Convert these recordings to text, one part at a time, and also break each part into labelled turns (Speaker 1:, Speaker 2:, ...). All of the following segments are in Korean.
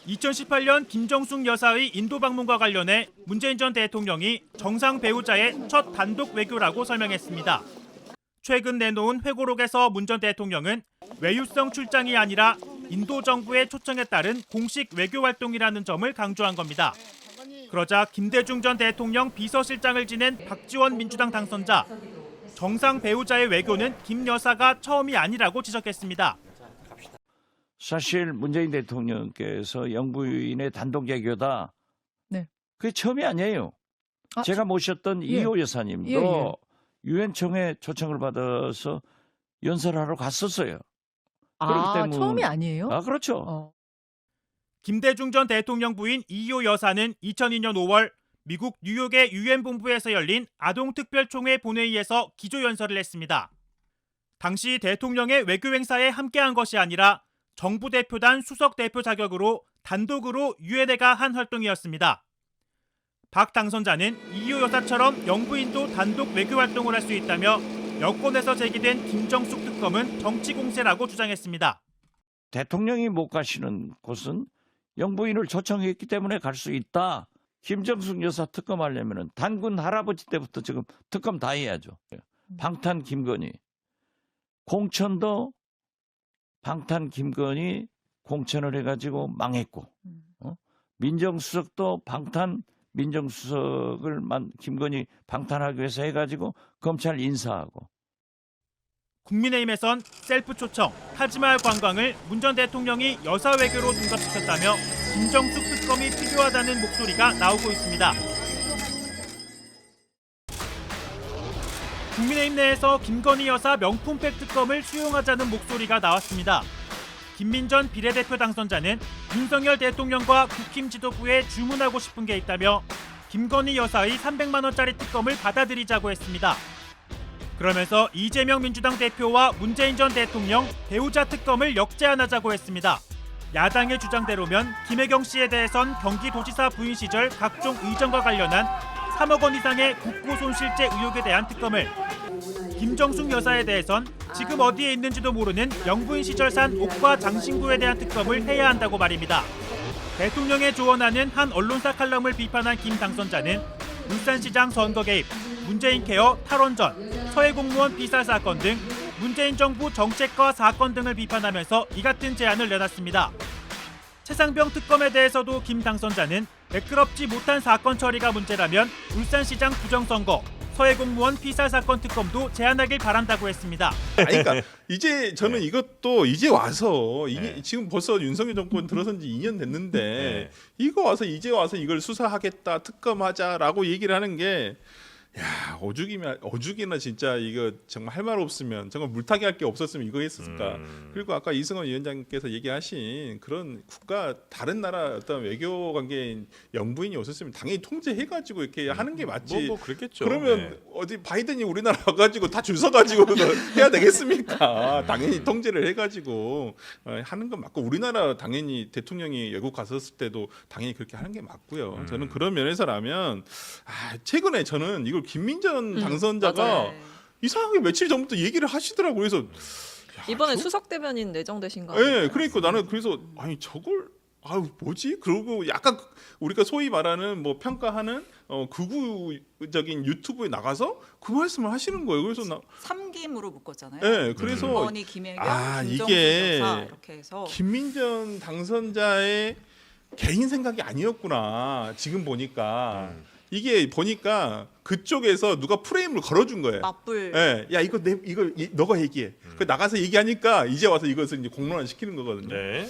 Speaker 1: 2018년 김정숙 여사의 인도 방문과 관련해 문재인 전 대통령이 정상 배우자의 첫 단독 외교라고 설명했습니다. 최근 내놓은 회고록에서 문 전 대통령은 외유성 출장이 아니라 인도 정부의 초청에 따른 공식 외교 활동이라는 점을 강조한 겁니다. 그러자 김대중 전 대통령 비서실장을 지낸 박지원 민주당 당선자, 정상 배우자의 외교는 김 여사가 처음이 아니라고 지적했습니다.
Speaker 2: 사실 문재인 대통령께서 영부인의 단독 외교다.
Speaker 3: 네.
Speaker 2: 그게 처음이 아니에요. 제가 모셨던 이호 여사님도 유엔총회 초청을 받아서 연설하러 갔었어요. 그렇기 때문에
Speaker 3: 처음이 아니에요?
Speaker 2: 그렇죠.
Speaker 1: 김대중 전 대통령 부인 이호 여사는 2002년 5월 미국 뉴욕의 유엔 본부에서 열린 아동특별총회 본회의에서 기조연설을 했습니다. 당시 대통령의 외교 행사에 함께한 것이 아니라 정부 대표단 수석 대표 자격으로 단독으로 유엔회가 한 활동이었습니다. 박 당선자는 이호 여사처럼 영부인도 단독 외교 활동을 할 수 있다며 여권에서 제기된 김정숙 특검은 정치 공세라고 주장했습니다.
Speaker 2: 대통령이 못 가시는 곳은 영부인을 초청했기 때문에 갈 수 있다. 김정숙 여사 특검하려면 단군 할아버지 때부터 지금 특검 다 해야죠. 방탄 김건희. 공천도 방탄 김건희 공천을 해가지고 망했고, 민정수석도 방탄 민정수석을 김건희 방탄하기 위해서 해가지고 검찰 인사하고.
Speaker 1: 국민의힘에선 셀프 초청, 타지마할 관광을 문 전 대통령이 여사 외교로 둔갑시켰다며 김정숙 특검이 필요하다는 목소리가 나오고 있습니다. 국민의힘 내에서 김건희 여사 명품백 특검을 수용하자는 목소리가 나왔습니다. 김민전 비례대표 당선자는 윤석열 대통령과 국힘 지도부에 주문하고 싶은 게 있다며 김건희 여사의 300만 원짜리 특검을 받아들이자고 했습니다. 그러면서 이재명 민주당 대표와 문재인 전 대통령 배우자 특검을 역제안하자고 했습니다. 야당의 주장대로면 김혜경 씨에 대해선 경기도지사 부인 시절 각종 의전과 관련한 3억 원 이상의 국고 손실죄 의혹에 대한 특검을, 김정숙 여사에 대해선 지금 어디에 있는지도 모르는 영부인 시절 산 옷과 장신구에 대한 특검을 해야 한다고 말입니다. 대통령에 조언하는 한 언론사 칼럼을 비판한 김 당선자는 울산시장 선거 개입, 문재인 케어 탈원전, 서해공무원 비살 사건 등 문재인 정부 정책과 사건 등을 비판하면서 이 같은 제안을 내놨습니다. 최상병 특검에 대해서도 김 당선자는 매끄럽지 못한 사건 처리가 문제라면 울산시장 부정선거, 서해공무원 피살 사건 특검도 제안하길 바란다고 했습니다.
Speaker 4: 그러니까 이제 저는 이것도 이제 와서 이게 지금 벌써 윤석열 정권 들어선 지 2년 됐는데 이거 와서 이제 와서 이걸 수사하겠다, 특검하자라고 얘기를 하는 게, 야, 오죽이나 진짜 이거 정말 할 말 없으면, 정말 물타기 할 게 없었으면 이거 했을까. 그리고 아까 이승원 위원장께서 얘기하신 그런 국가 다른 나라 어떤 외교 관계인 영부인이 없었으면 당연히 통제해가지고 이렇게 하는 게 맞지.
Speaker 5: 뭐 그랬겠죠.
Speaker 4: 그러면 어디 바이든이 우리나라 와가지고 다 줄 서가지고 해야 되겠습니까? 당연히 통제를 해가지고 하는 건 맞고, 우리나라 당연히 대통령이 외국 갔었을 때도 당연히 그렇게 하는 게 맞고요. 저는 그런 면에서라면 최근에 저는 이걸 김민전 당선자가
Speaker 6: 맞아요.
Speaker 4: 이상하게 며칠 전부터 얘기를 하시더라고요. 그래서
Speaker 6: 이번에 수석 대변인 내정되신 거
Speaker 4: 예,
Speaker 6: 아니에요?
Speaker 4: 그러니까 나는 그래서 아니 저걸 뭐지? 그러고 약간 우리가 소위 말하는 뭐 평가하는 극우적인 유튜브에 나가서 그 말씀을 하시는 거예요. 그래서 나
Speaker 6: 삼김으로 묶었잖아요.
Speaker 4: 예, 그래서
Speaker 6: 김건희, 김혜경, 김정숙
Speaker 4: 이게
Speaker 6: 여사 이렇게 해서
Speaker 4: 김민전 당선자의 개인 생각이 아니었구나. 지금 보니까 이게 보니까 그쪽에서 누가 프레임을 걸어준 거예요.
Speaker 6: 맞불.
Speaker 4: 예, 야 이거 너가 얘기해. 그 나가서 얘기하니까 이제 와서 이것을 이제 공론화 시키는 거거든요.
Speaker 5: 네.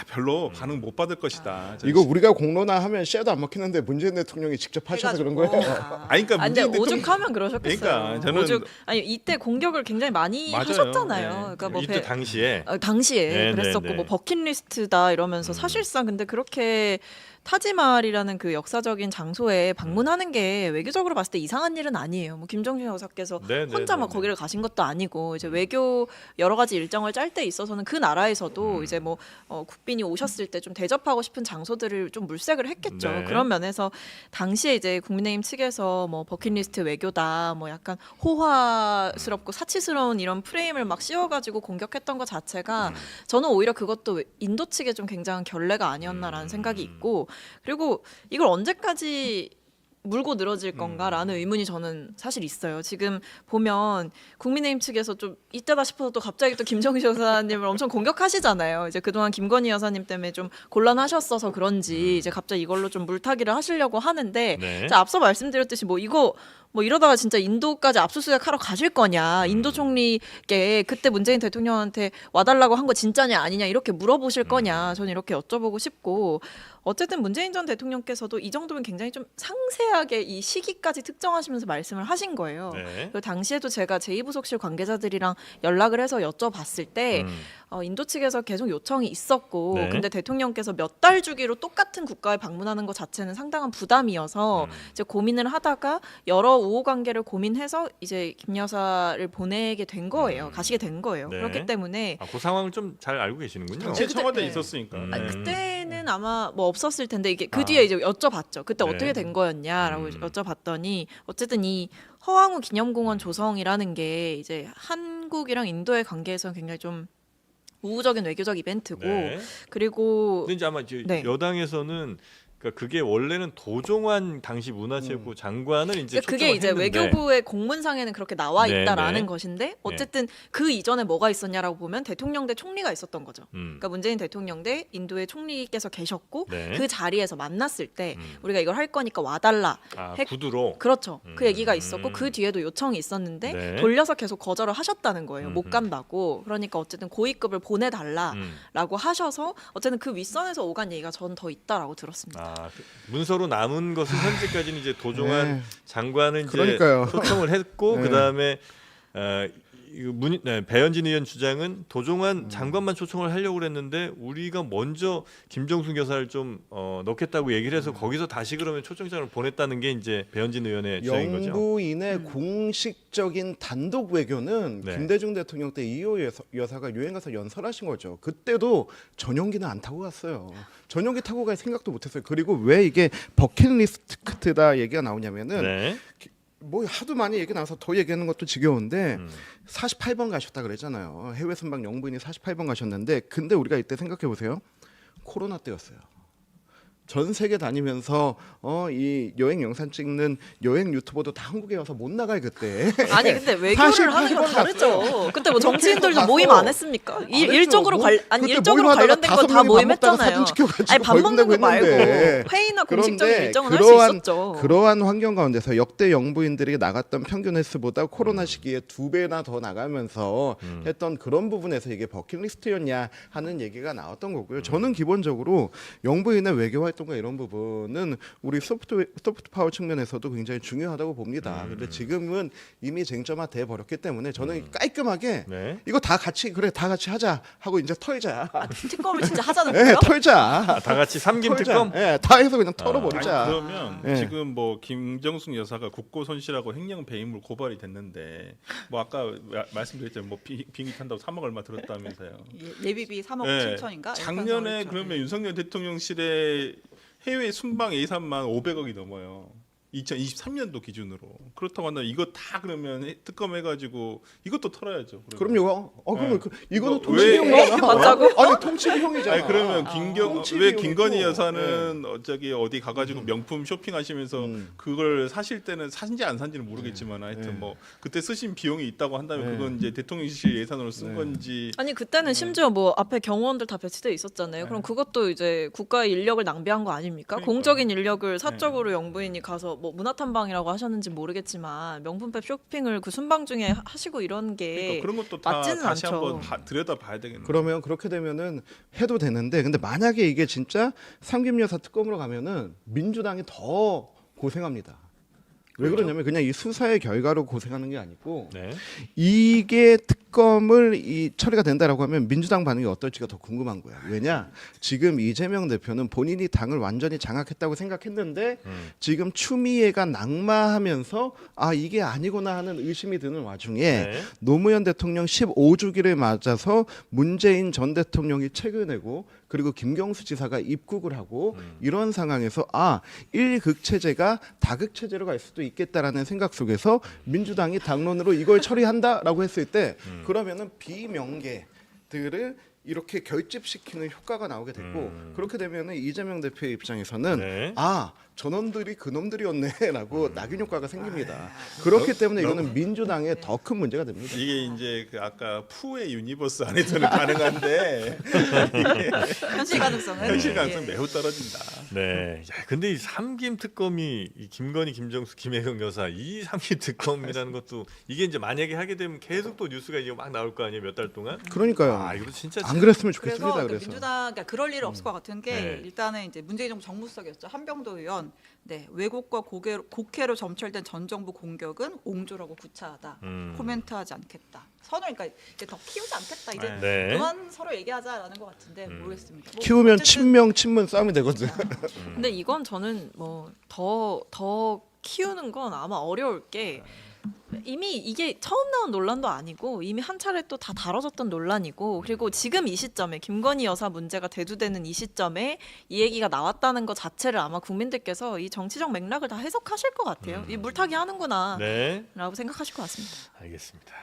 Speaker 4: 별로 반응 못 받을 것이다.
Speaker 7: 이거 우리가 공론화하면 씨도 안 먹히는데 문재인 대통령이 직접 하셔서 그런 거예요.
Speaker 4: 아니, 그러니까
Speaker 6: 근데
Speaker 4: 문재인 대통령-
Speaker 6: 오죽하면 그러셨겠어요.
Speaker 4: 그러니까 저는
Speaker 6: 아니 이때 공격을 굉장히 많이
Speaker 4: 맞아요.
Speaker 6: 하셨잖아요.
Speaker 4: 네.
Speaker 6: 그러니까 뭐
Speaker 5: 이때 당시에
Speaker 6: 당시에
Speaker 5: 네,
Speaker 6: 그랬었고
Speaker 5: 네, 네.
Speaker 6: 뭐 버킷리스트다 이러면서 사실상 근데 그렇게 타지마할이라는 그 역사적인 장소에 방문하는 게 외교적으로 봤을 때 이상한 일은 아니에요. 뭐 김정신 여사께서
Speaker 5: 네, 네,
Speaker 6: 혼자 막
Speaker 5: 네,
Speaker 6: 거기를 가신 것도 아니고 이제 외교 여러 가지 일정을 짤 때 있어서는 그 나라에서도 이제 뭐 국빈 박빈이 오셨을 때 좀 대접하고 싶은 장소들을 좀 물색을 했겠죠.
Speaker 1: 네.
Speaker 6: 그런 면에서 당시에 이제 국민의힘 측에서 뭐 버킷리스트 외교다, 뭐 약간 호화스럽고 사치스러운 이런 프레임을 막 씌워가지고 공격했던 것 자체가 저는 오히려 그것도 인도 측에 좀 굉장한 결례가 아니었나라는 생각이 있고, 그리고 이걸 언제까지 물고 늘어질 건가라는 의문이 저는 사실 있어요. 지금 보면 국민의힘 측에서 좀 이때다 싶어서 또 갑자기 또 김정희 여사님을 엄청 공격하시잖아요. 이제 그동안 김건희 여사님 때문에 좀 곤란하셨어서 그런지 이제 갑자기 이걸로 좀 물타기를 하시려고 하는데,
Speaker 1: 네.
Speaker 6: 자, 앞서 말씀드렸듯이 뭐 이거 뭐 이러다가 진짜 인도까지 압수수색 하러 가실 거냐, 인도 총리께 그때 문재인 대통령한테 와달라고 한 거 진짜냐 아니냐 이렇게 물어보실 거냐, 저는 이렇게 여쭤보고 싶고, 어쨌든 문재인 전 대통령께서도 이 정도면 굉장히 좀 상세하게 이 시기까지 특정하시면서 말씀을 하신 거예요.
Speaker 1: 네.
Speaker 6: 그리고 당시에도 제가 제2부속실 관계자들이랑 연락을 해서 여쭤봤을 때 인도 측에서 계속 요청이 있었고,
Speaker 1: 네.
Speaker 6: 근데 대통령께서 몇 달 주기로 똑같은 국가에 방문하는 것 자체는 상당한 부담이어서 이제 고민을 하다가 여러 우호 관계를 고민해서 이제 김 여사를 보내게 된 거예요. 가시게 된 거예요.
Speaker 1: 네.
Speaker 6: 그렇기 때문에
Speaker 1: 그 상황을 좀 잘 알고 계시는군요.
Speaker 4: 당시에
Speaker 6: 그때-
Speaker 4: 청와대에
Speaker 6: 네.
Speaker 4: 있었으니까.
Speaker 6: 아니,
Speaker 1: 네.
Speaker 6: 그때는 아마 뭐 없었을 텐데 이게 그 뒤에 이제 여쭤봤죠. 그때
Speaker 1: 네.
Speaker 6: 어떻게 된 거였냐라고 여쭤봤더니 어쨌든 이 허황우 기념공원 조성이라는 게 이제 한국이랑 인도의 관계에서 굉장히 좀 우호적인 외교적 이벤트고,
Speaker 1: 네.
Speaker 6: 그리고
Speaker 1: 근데 이제 아마 이제
Speaker 6: 네.
Speaker 1: 여당에서는 그러니까 그게 원래는 도종환 당시 문화체육부 장관을 이제
Speaker 6: 그게 이제
Speaker 1: 초청을 했는데
Speaker 6: 외교부의 공문상에는 그렇게 나와
Speaker 1: 네,
Speaker 6: 있다라는
Speaker 1: 네.
Speaker 6: 것인데, 어쨌든 그 이전에 뭐가 있었냐라고 보면 대통령 대 총리가 있었던 거죠. 그러니까 문재인 대통령 대 인도의 총리께서 계셨고,
Speaker 1: 네.
Speaker 6: 그 자리에서 만났을 때 우리가 이걸 할 거니까 와달라. 했-
Speaker 1: 구두로
Speaker 6: 그렇죠. 그 얘기가 있었고, 그 뒤에도 요청이 있었는데
Speaker 1: 네.
Speaker 6: 돌려서 계속 거절을 하셨다는 거예요. 못 간다고. 그러니까 어쨌든 고위급을 보내달라라고 하셔서 어쨌든 그 윗선에서 오간 얘기가 전 더 있다라고 들었습니다.
Speaker 1: 문서로 남은 것은 현재까지는 이제 도종환
Speaker 7: 네.
Speaker 1: 장관을 이제
Speaker 7: 그러니까요.
Speaker 1: 초청을 했고
Speaker 7: 네.
Speaker 1: 그다음에 배현진 의원 주장은 도종환 장관만 초청을 하려고 그랬는데 우리가 먼저 김정숙 여사를 좀 넣겠다고 얘기를 해서 거기서 다시 그러면 초청장을 보냈다는 게 이제 배현진 의원의 주장인 거죠.
Speaker 7: 영부인의 공식적인 단독 외교는
Speaker 1: 네.
Speaker 7: 김대중 대통령 때 이호 여사가 유엔 가서 연설하신 거죠. 그때도 전용기는 안 타고 갔어요. 전용기 타고 갈 생각도 못했어요. 그리고 왜 이게 버킷리스트다 얘기가 나오냐면은
Speaker 1: 네.
Speaker 7: 뭐 하도 많이 얘기 나와서 더 얘기하는 것도 지겨운데 48번 가셨다 그랬잖아요. 해외 순방 영부인이 48번 가셨는데, 근데 우리가 이때 생각해 보세요. 코로나 때였어요. 전 세계 다니면서 이 여행 영상 찍는 여행 유튜버도 다 한국에 와서 못 나가요 그때.
Speaker 6: 아니 근데 외교를 하는 건
Speaker 7: 48번
Speaker 6: 다르죠. 그때 뭐 정치인들도
Speaker 7: 가서
Speaker 6: 모임 안 했습니까?
Speaker 7: 안 했죠.
Speaker 6: 일적으로
Speaker 7: 그때
Speaker 6: 일적으로
Speaker 7: 모임하다가
Speaker 6: 관련된 건 다
Speaker 7: 5명이 밥 먹다가
Speaker 6: 모임했잖아요.
Speaker 7: 사진 찍혀가지고
Speaker 6: 아니 밥 먹는 거
Speaker 7: 벌금 내고
Speaker 6: 말고
Speaker 7: 했는데.
Speaker 6: 회의나 공식적인
Speaker 7: 그런데
Speaker 6: 일정은 할 수 있었죠.
Speaker 7: 그러한 환경 가운데서 역대 영부인들이 나갔던 평균 횟수보다 코로나 시기에 2배나 더 나가면서 했던 그런 부분에서 이게 버킷리스트였냐 하는 얘기가 나왔던 거고요. 저는 기본적으로 영부인의 외교 활동과 이런 부분은 우리 소프트 파워 측면에서도 굉장히 중요하다고 봅니다. 근데 지금은 이미 쟁점화돼 버렸기 때문에 저는 깔끔하게
Speaker 1: 네.
Speaker 7: 이거 다 같이 하자 하고 이제 털자.
Speaker 6: 특검을 진짜 하자는
Speaker 7: 예,
Speaker 6: 거예요?
Speaker 7: 털자.
Speaker 1: 다 같이 삼김
Speaker 7: 털자.
Speaker 1: 특검.
Speaker 7: 예, 다 해서 그냥
Speaker 4: 아니,
Speaker 7: 털어버리자.
Speaker 4: 그러면
Speaker 7: 예.
Speaker 4: 지금 뭐 김정숙 여사가 국고손실하고 횡령 배임으로 고발이 됐는데, 뭐 아까 말씀드렸잖아요. 뭐 비행기 탄다고 3억 얼마 들었다면서요.
Speaker 3: 예비비 3억
Speaker 4: 네.
Speaker 3: 7천인가?
Speaker 4: 작년에 그러면 윤석열 대통령실에 해외 순방 예산만 500억이 넘어요. 2023년도 기준으로. 그렇다고 한다면 이거 다 그러면 특검해가지고 이것도 털어야죠. 그러면.
Speaker 7: 그럼요. 그러면
Speaker 4: 네.
Speaker 7: 이거는
Speaker 4: 이거
Speaker 7: 통치
Speaker 4: 왜-
Speaker 7: 비용이잖아.
Speaker 6: 맞다고?
Speaker 7: 아니 통치 비용이잖아.
Speaker 4: 아니 그러면
Speaker 7: 통치
Speaker 4: 왜
Speaker 7: 비용이고.
Speaker 4: 김건희 여사는 저기 어디 가가지고 명품 쇼핑하시면서 그걸 사실 때는 사신지 안 산지는 모르겠지만 하여튼 뭐 그때 쓰신 비용이 있다고 한다면 그건 이제 대통령실 예산으로 쓴 건지.
Speaker 6: 아니 그때는 심지어 뭐 앞에 경호원들 다 배치돼 있었잖아요. 그럼 그것도 이제 국가의 인력을 낭비한 거 아닙니까?
Speaker 4: 그러니까요.
Speaker 6: 공적인 인력을 사적으로 영부인이 가서 뭐 문화탐방이라고 하셨는지 모르겠지만 명품백 쇼핑을 그 순방 중에 하시고 이런 게
Speaker 4: 그러니까 그런 것도 다
Speaker 6: 맞지는
Speaker 4: 다시
Speaker 6: 않죠.
Speaker 4: 한번 들여다 봐야 되겠네요.
Speaker 7: 그러면 그렇게 되면은 해도 되는데, 근데 만약에 이게 진짜 삼김 여사 특검으로 가면은 민주당이 더 고생합니다. 왜 그러냐면 그냥 이 수사의 결과로 고생하는 게 아니고
Speaker 1: 네.
Speaker 7: 이게 특검을 처리가 된다라고 하면 민주당 반응이 어떨지가 더 궁금한 거야. 왜냐? 지금 이재명 대표는 본인이 당을 완전히 장악했다고 생각했는데 지금 추미애가 낙마하면서 이게 아니구나 하는 의심이 드는 와중에
Speaker 1: 네.
Speaker 7: 노무현 대통령 15주기를 맞아서 문재인 전 대통령이 책을 내고 그리고 김경수 지사가 입국을 하고 이런 상황에서 1극 체제가 다극 체제로 갈 수도 있겠다라는 생각 속에서 민주당이 당론으로 이걸 처리한다라고 했을 때 그러면은 비명계들을 이렇게 결집시키는 효과가 나오게 됐고 그렇게 되면은 이재명 대표의 입장에서는
Speaker 3: 네.
Speaker 7: 저놈들이 그놈들이었네라고 낙인 효과가 생깁니다. 그렇기 때문에 이거는 민주당의 더 큰 문제가 됩니다.
Speaker 4: 이게 이제 그 아까 푸의 유니버스 안에서는 가능한데
Speaker 5: 현실 가능성은
Speaker 4: 현실 가능성
Speaker 5: 예.
Speaker 4: 매우 떨어진다.
Speaker 3: 네. 야, 근데 이 삼김 특검이 이 김건희, 김정수, 김혜경 여사 이 삼김 특검이라는 것도 이게 이제 만약에 하게 되면 계속 또 뉴스가 이제 막 나올 거 아니에요 몇 달 동안.
Speaker 7: 그러니까요.
Speaker 3: 아 이거 진짜
Speaker 7: 안 그랬으면
Speaker 5: 그래서
Speaker 7: 좋겠습니다.
Speaker 5: 그
Speaker 7: 그래서
Speaker 5: 민주당 그러니까 그럴 일은 없을 것 같은 게
Speaker 3: 네.
Speaker 5: 일단은 이제 문재인 정부 정무수석이었죠. 한병도 의원. 네, 왜곡과 곡해로 점철된 전 정부 공격은 옹졸하고 구차하다. 코멘트하지 않겠다. 선을 그러니까 이제 더 키우지 않겠다. 이제
Speaker 3: 네.
Speaker 5: 그만 서로 얘기하자라는 것 같은데 모르겠습니다. 뭐
Speaker 7: 키우면
Speaker 5: 어쨌든
Speaker 7: 친명 친문 싸움이 되거든.
Speaker 6: 근데 이건 저는 뭐 더 키우는 건 아마 어려울 게 이미 이게 처음 나온 논란도 아니고 이미 한 차례 또 다 다뤄졌던 논란이고 그리고 지금 이 시점에 김건희 여사 문제가 대두되는 이 시점에 이 얘기가 나왔다는 것 자체를 아마 국민들께서 이 정치적 맥락을 다 해석하실 것 같아요. 이 물타기 하는구나
Speaker 3: 네.
Speaker 6: 라고 생각하실 것 같습니다.
Speaker 3: 알겠습니다.